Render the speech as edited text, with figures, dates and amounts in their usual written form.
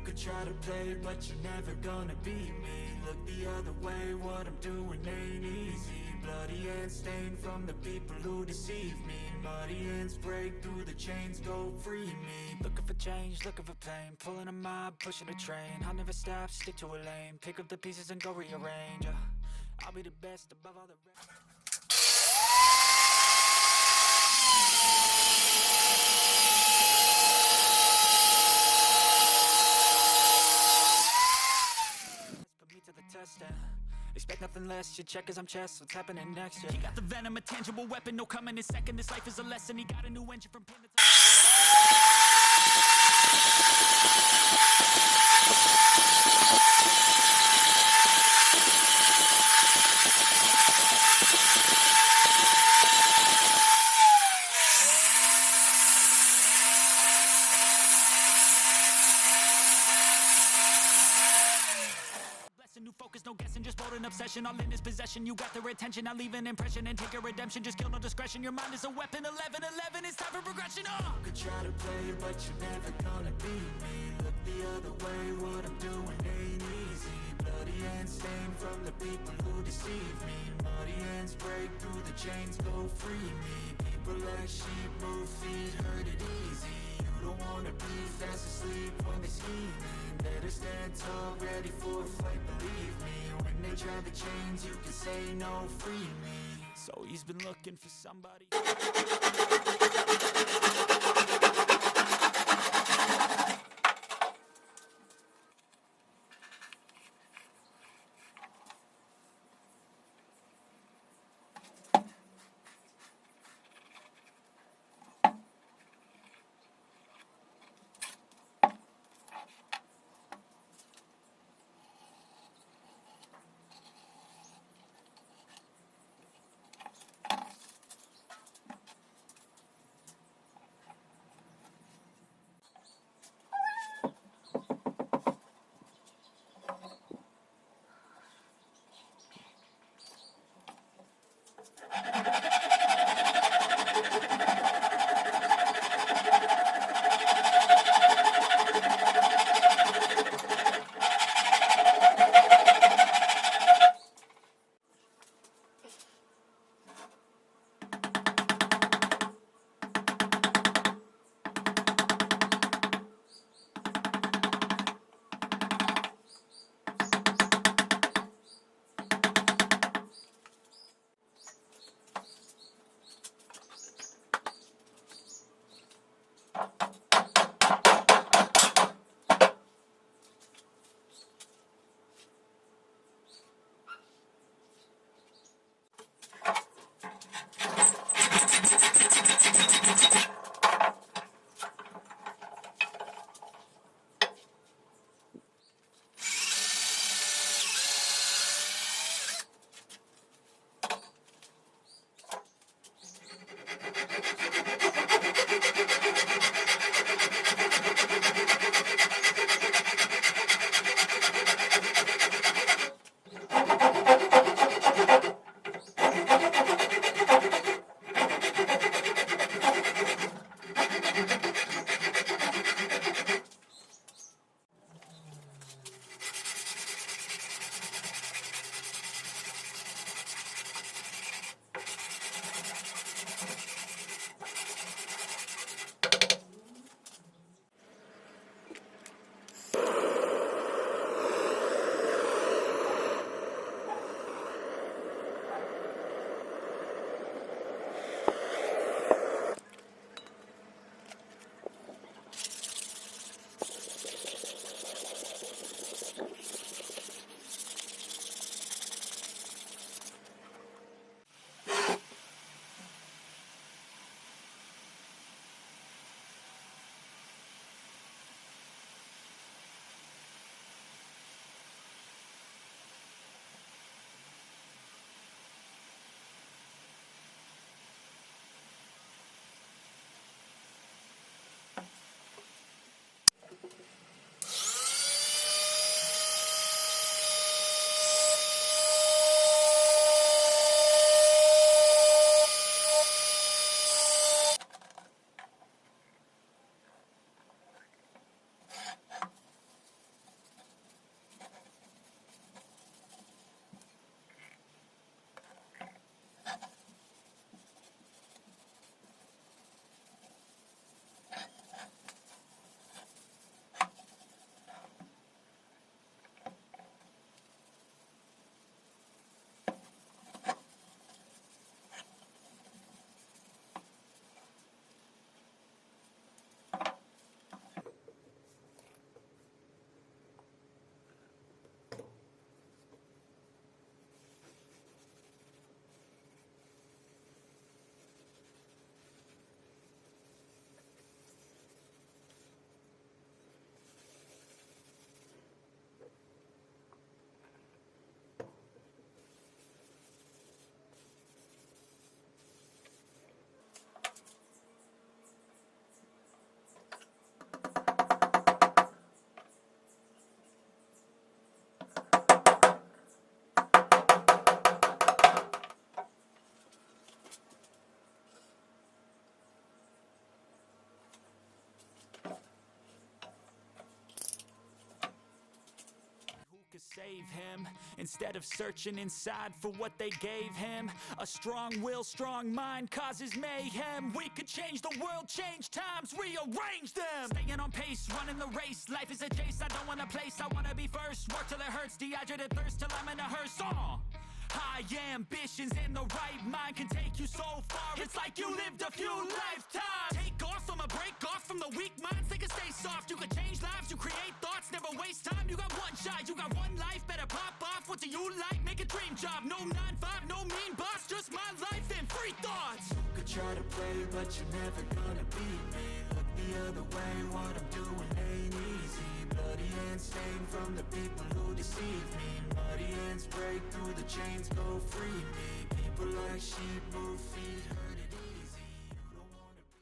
Could try to play, but you're never gonna beat me. Look the other way, what I'm doing ain't easy. Bloody hands stained from the people who deceive me. Muddy hands break through the chains, go free me. Looking for change, looking for pain. Pulling a mob, pushing a train. I'll never stop, stick to a lane. Pick up the pieces and go rearrange. I'll be the best above all the rest. Put me to the test and expect nothing less. Your check as I'm chess, what's happening next? Yeah. He got the venom, a tangible weapon, no coming in second. This life is a lesson. He got a new engine from pin to new focus, no guessing, just bold and obsession. All in his possession, you got their attention. I'll leave an impression and take a redemption. Just kill, no discretion, your mind is a weapon. 11-11, it's time for progression. Could try to play, but you're never gonna beat me. Look the other way, what I'm doing ain't easy. Bloody hands stained from the people who deceive me. Muddy hands break through the chains, go free me. People like sheep move feet, hurt it easy. You don't wanna be fast asleep when they scheming. Better stand tall, ready for a fight, believe me. When they try the chains, you can say no, free me. So he's been looking for somebody. save him, instead of searching inside for what they gave him. A strong will, strong mind causes mayhem. We could change the world, change times, rearrange them. Staying on pace, running the race. Life is a chase, I don't want a place. I wanna be first, work till it hurts. Dehydrated thirst till I'm in a hearse. High ambitions and the right mind can take you so far. It's like you lived a few lifetimes. Take off from a break off from the weak minds. They can stay soft. You can change lives, you create thoughts, never waste time. You got one shot, you got one life. Better pop off. What do you like? Make a dream job. No 9-5, no mean boss. Just my life and free thoughts. You could try to play, but you're never gonna beat me. Look the other way, what I'm doing ain't easy. Bloody hands stained from the people who deceive me. Muddy hands break through the chains, go free me. People like sheep move feet.